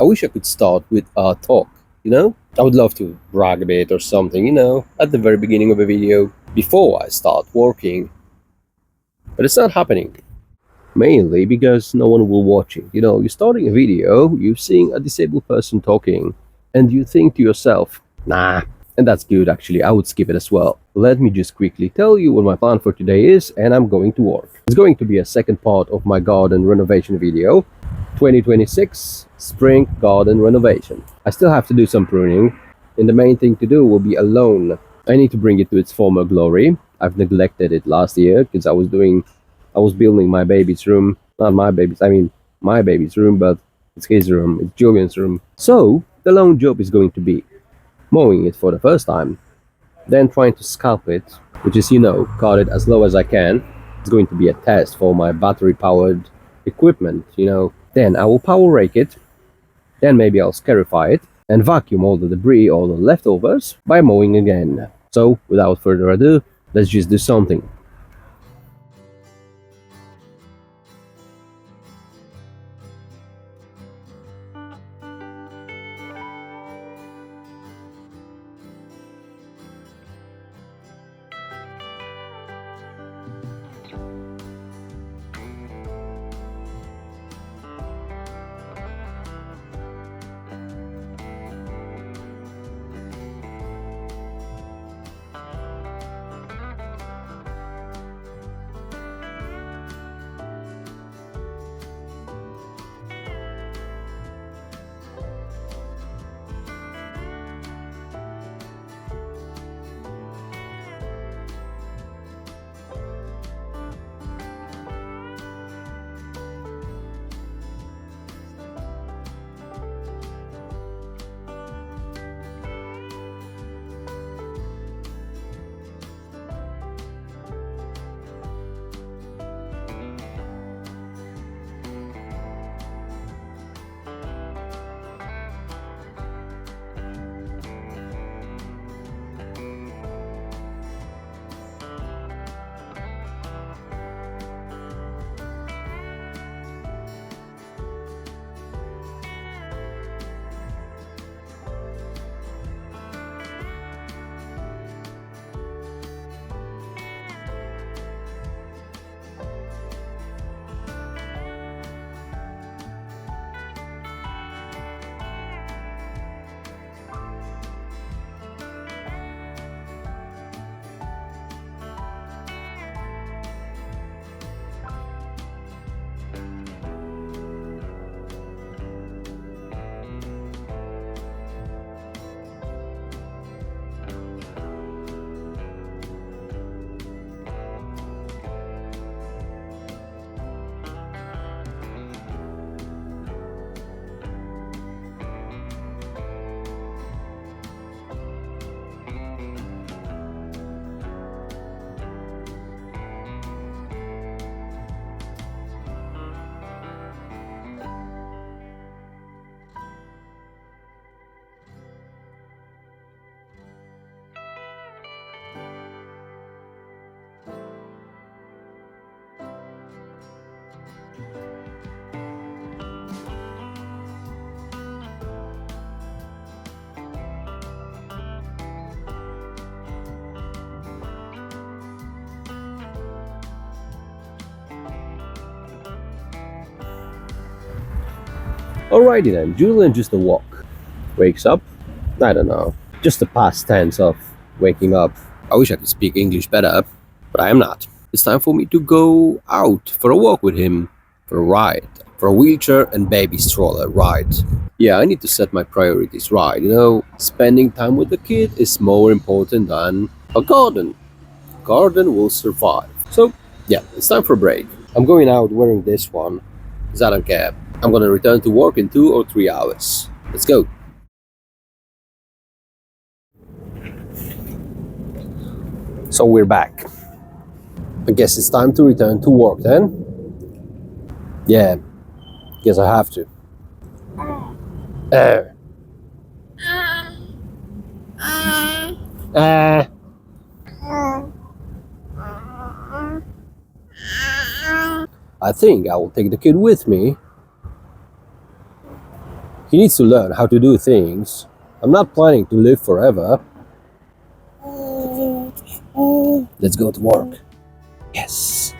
I wish I could start with a talk, I would love to brag a bit or something, at the very beginning of a video before I start working. But it's not happening. Mainly because no one will watch it. You're starting a video, you're seeing a disabled person talking, and you think to yourself, nah, and that's good actually, I would skip it as well. Let me just quickly tell you what my plan for today is, and I'm going to work. It's going to be a second part of my garden renovation video. 2026 spring garden renovation. I still have to do some pruning, and the main thing to do will be a lawn. I need to bring it to its former glory. I've neglected it last year because I was building my baby's room. Not my baby's, I mean my baby's room, but it's his room, it's Julian's room. So the lone job is going to be mowing it for the first time, then trying to scalp it, which is, cut it as low as I can. It's going to be a test for my battery powered equipment. Then I will power rake it, then maybe I'll scarify it and vacuum all the debris or the leftovers by mowing again. So without further ado, let's just do something. Alrighty then, Julian just awoke. Wakes up? I don't know. Just the past tense of waking up. I wish I could speak English better, but I am not. It's time for me to go out for a walk with him, for a ride, for a wheelchair and baby stroller ride. Yeah, I need to set my priorities right, Spending time with the kid is more important than a garden. Garden will survive. So, yeah, it's time for a break. I'm going out wearing this one, because I don't care. I'm gonna return to work in 2 or 3 hours. Let's go. So we're back. I guess it's time to return to work then. Yeah, guess I have to. I think I will take the kid with me. He needs to learn how to do things. I'm not planning to live forever. Let's go to work. Yes.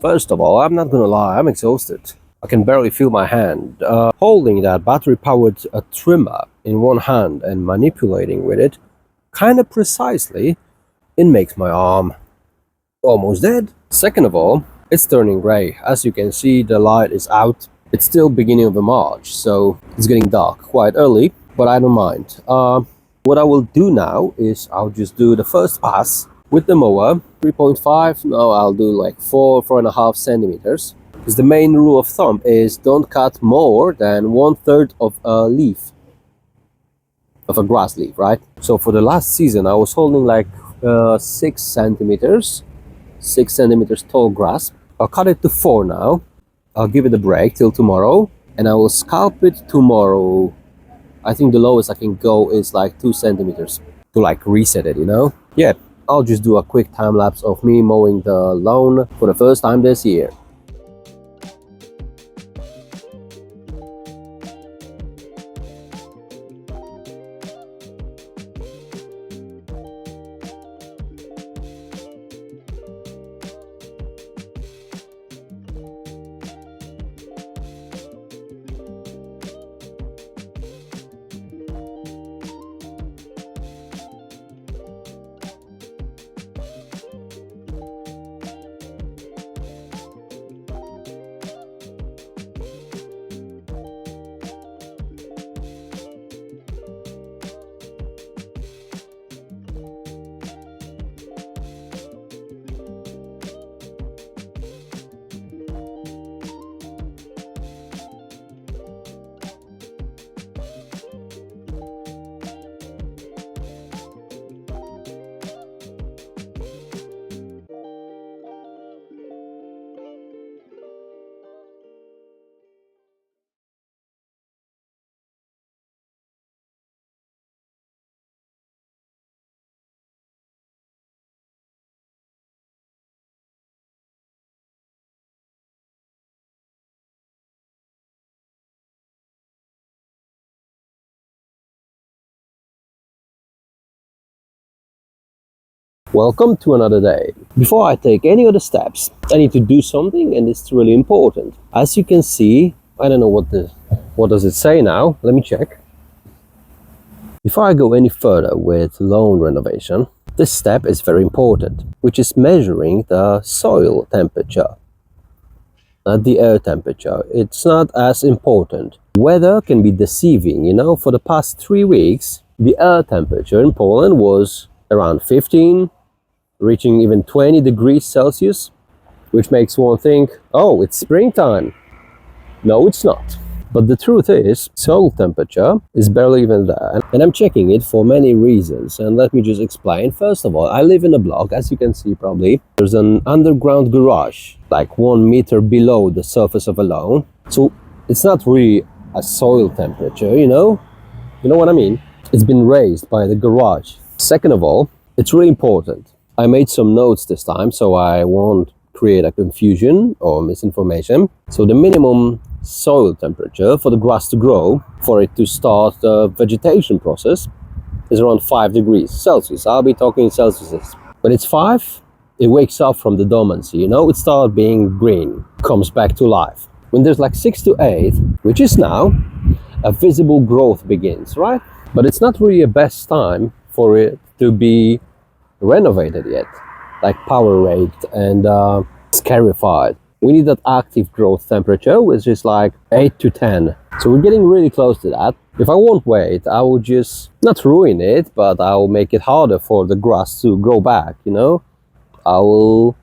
First of all, I'm not gonna lie, I'm exhausted. I can barely feel my hand. Holding that battery-powered trimmer in one hand and manipulating with it kinda precisely, it makes my arm almost dead. Second of all, it's turning gray. As you can see, the light is out. It's still beginning of March, so it's getting dark quite early, but I don't mind. What I will do now is I'll just do the first pass with the mower, 3.5. No, I'll do like 4.5 centimeters. Because the main rule of thumb is don't cut more than 1/3 of a leaf, of a grass leaf, right? So for the last season, I was holding like 6 centimeters, 6 centimeters tall grass. I'll cut it to 4 now. I'll give it a break till tomorrow, and I will scalp it tomorrow. I think the lowest I can go is like 2 centimeters. to like reset it, you know? Yeah, I'll just do a quick time lapse of me mowing the lawn for the first time this year. Welcome to another day. Before I take any other steps, I need to do something, and it's really important. As you can see, I don't know what does it say now. Let me check. Before I go any further with lawn renovation, this step is very important, which is measuring the soil temperature, not the air temperature. It's not as important. Weather can be deceiving, you know. For the past 3 weeks, the air temperature in Poland was around 15, reaching even 20 degrees Celsius, which makes one think, oh, it's springtime. No, it's not. But the truth is, soil temperature is barely even there. And I'm checking it for many reasons. And let me just explain. First of all, I live in a block, as you can see probably. There's an underground garage, like 1 meter below the surface of a lawn. So it's not really a soil temperature, you know? You know what I mean? It's been raised by the garage. Second of all, it's really important. I made some notes this time, so I won't create a confusion or misinformation. So the minimum soil temperature for the grass to grow, for it to start the vegetation process, is around 5 degrees Celsius. I'll be talking Celsius. When it's 5, it wakes up from the dormancy, you know, it starts being green, comes back to life. When there's like 6 to 8, which is now, a visible growth begins, right? But it's not really a best time for it to be renovated yet, like power raked and scarified. We need that active growth temperature, which is like 8 to 10. So we're getting really close to that. If I won't wait, I will just not ruin it, but I will make it harder for the grass to grow back, you know. I will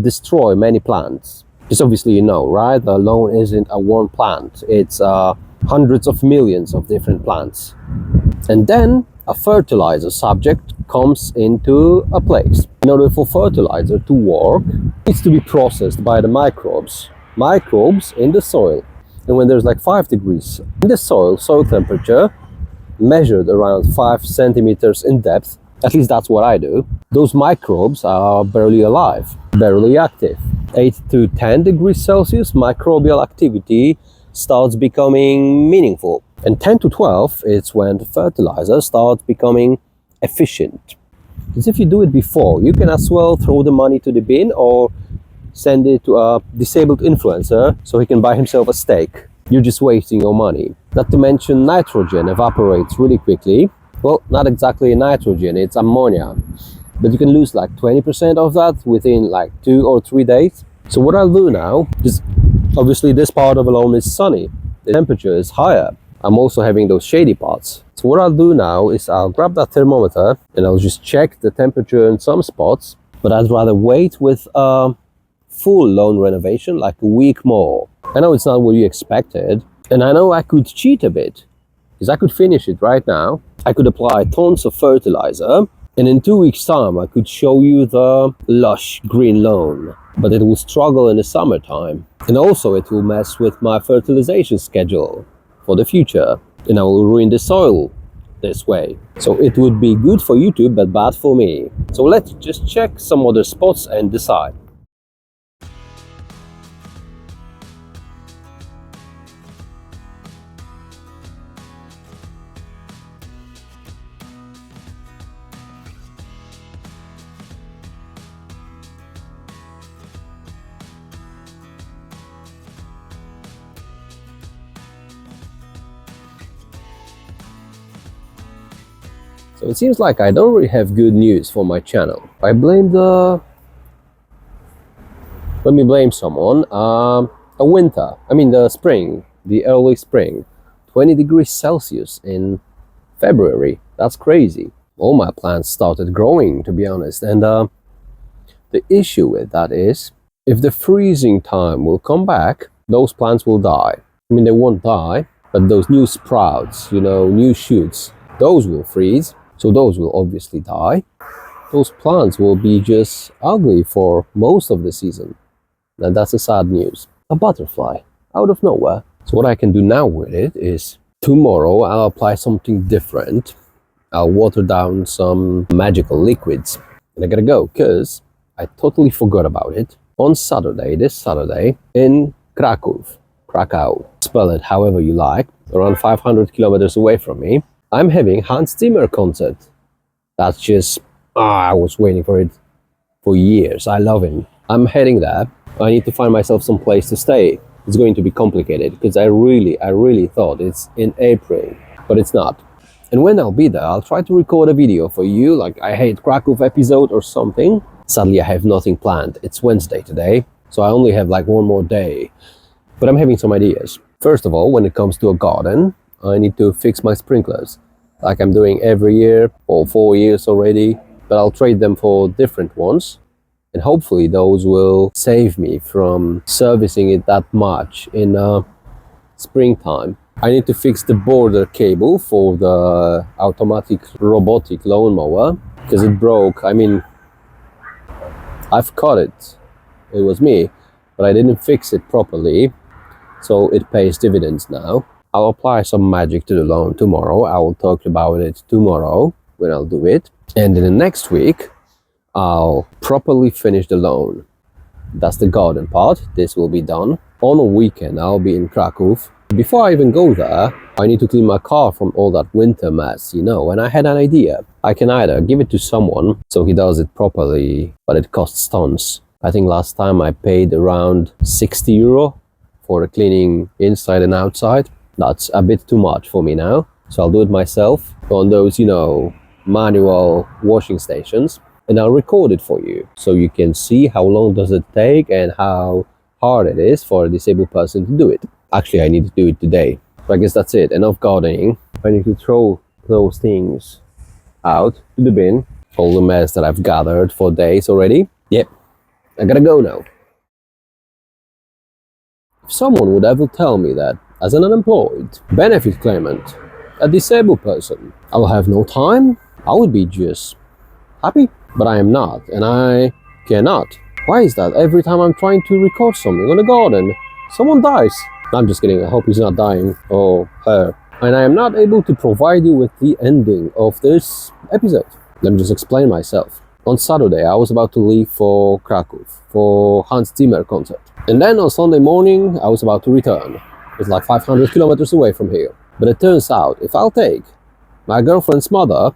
destroy many plants. Just obviously, you know, right? The lawn isn't a one plant. It's hundreds of millions of different plants. And then a fertilizer subject comes into a place. In order for fertilizer to work, it needs to be processed by the microbes in the soil. And when there's like 5 degrees in the soil temperature measured around 5 centimeters in depth, at least that's what I do, those microbes are barely alive, barely active. 8 to 10 degrees Celsius, microbial activity starts becoming meaningful. And 10 to 12, it's when the fertilizer starts becoming efficient. Because if you do it before, you can as well throw the money to the bin or send it to a disabled influencer so he can buy himself a steak. You're just wasting your money. Not to mention nitrogen evaporates really quickly. Well, not exactly nitrogen, it's ammonia. But you can lose like 20% of that within like 2 or 3 days. So what I'll do now is, obviously this part of the lawn is sunny. The temperature is higher. I'm also having those shady parts. So what I'll do now is I'll grab that thermometer and I'll just check the temperature in some spots. But I'd rather wait with a full lawn renovation, like a week more. I know it's not what you expected. And I know I could cheat a bit, because I could finish it right now. I could apply tons of fertilizer. And in 2 weeks' time, I could show you the lush green lawn. But it will struggle in the summertime. And also it will mess with my fertilization schedule for the future, and I will ruin the soil this way. So it would be good for YouTube but bad for me. So let's just check some other spots and decide. So it seems like I don't really have good news for my channel. I blame the... Let me blame someone. A winter. I mean the spring. The early spring. 20 degrees Celsius in February. That's crazy. All my plants started growing, to be honest. And the issue with that is, if the freezing time will come back, those plants will die. I mean, they won't die, but those new sprouts, you know, new shoots, those will freeze. So those will obviously die. Those plants will be just ugly for most of the season. And that's the sad news. A butterfly, out of nowhere. So what I can do now with it is, tomorrow I'll apply something different. I'll water down some magical liquids. And I gotta go, because I totally forgot about it. On Saturday, this Saturday, in Krakow, spell it however you like, around 500 kilometers away from me, I'm having Hans Zimmer concert. That's just, I was waiting for it for years. I love him. I'm heading there. I need to find myself some place to stay. It's going to be complicated because I really thought it's in April, but it's not. And when I'll be there, I'll try to record a video for you, like I Hate Krakow episode or something. Sadly, I have nothing planned. It's Wednesday today, so I only have like one more day. But I'm having some ideas. First of all, when it comes to a garden, I need to fix my sprinklers, like I'm doing every year for 4 years already, but I'll trade them for different ones. And hopefully those will save me from servicing it that much in springtime. I need to fix the border cable for the automatic robotic lawnmower because it broke. I mean, I've cut it. It was me, but I didn't fix it properly. So it pays dividends now. I'll apply some magic to the lawn tomorrow. I will talk about it tomorrow when I'll do it. And in the next week, I'll properly finish the lawn. That's the garden part. This will be done. On a weekend, I'll be in Krakow. Before I even go there, I need to clean my car from all that winter mess, you know. And I had an idea. I can either give it to someone so he does it properly, but it costs tons. I think last time I paid around 60 euro for the cleaning inside and outside. That's a bit too much for me now. So I'll do it myself on those, you know, manual washing stations. And I'll record it for you so you can see how long does it take and how hard it is for a disabled person to do it. Actually, I need to do it today. So I guess that's it. Enough gardening. I need to throw those things out to the bin. All the mess that I've gathered for days already. Yep, I gotta go now. If someone would ever tell me that as an unemployed, benefit claimant, a disabled person, I will have no time, I would be just happy. But I am not, and I cannot. Why is that? Every time I'm trying to record something on a garden, someone dies. I'm just kidding, I hope he's not dying, or her. And I am not able to provide you with the ending of this episode. Let me just explain myself. On Saturday, I was about to leave for Krakow, for Hans Zimmer concert. And then on Sunday morning, I was about to return. It's like 500 kilometers away from here. But it turns out, if I'll take my girlfriend's mother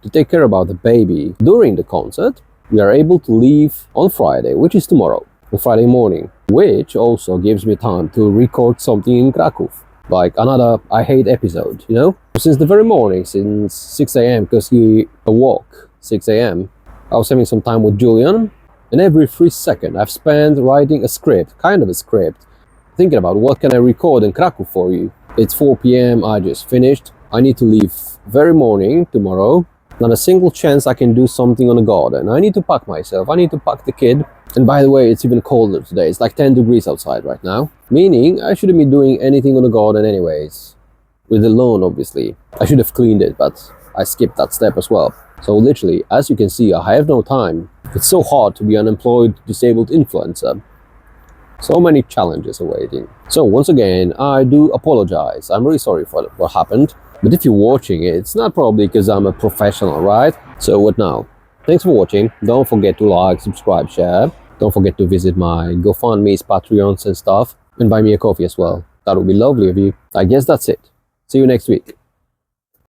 to take care about the baby during the concert, we are able to leave on Friday, which is tomorrow, on Friday morning, which also gives me time to record something in Krakow, like another I Hate episode, you know? Since the very morning, since 6 a.m., because he awoke 6 a.m., I was having some time with Julian, and every 3 seconds I've spent writing a script, kind of a script, thinking about what can I record in Krakow for you. It's 4 p.m, I just finished. I need to leave very morning tomorrow. Not a single chance I can do something on the garden. I need to pack myself, I need to pack the kid. And by the way, it's even colder today. It's like 10 degrees outside right now. Meaning, I shouldn't be doing anything on the garden anyways. With the lawn, obviously. I should have cleaned it, but I skipped that step as well. So literally, as you can see, I have no time. It's so hard to be unemployed, disabled influencer. So many challenges awaiting. So once again, I do apologize. I'm really sorry for what happened. But if you're watching it, it's not probably because I'm a professional, right? So what now? Thanks for watching. Don't forget to like, subscribe, share. Don't forget to visit my GoFundMe's, Patreons and stuff. And buy me a coffee as well. That would be lovely of you. I guess that's it. See you next week.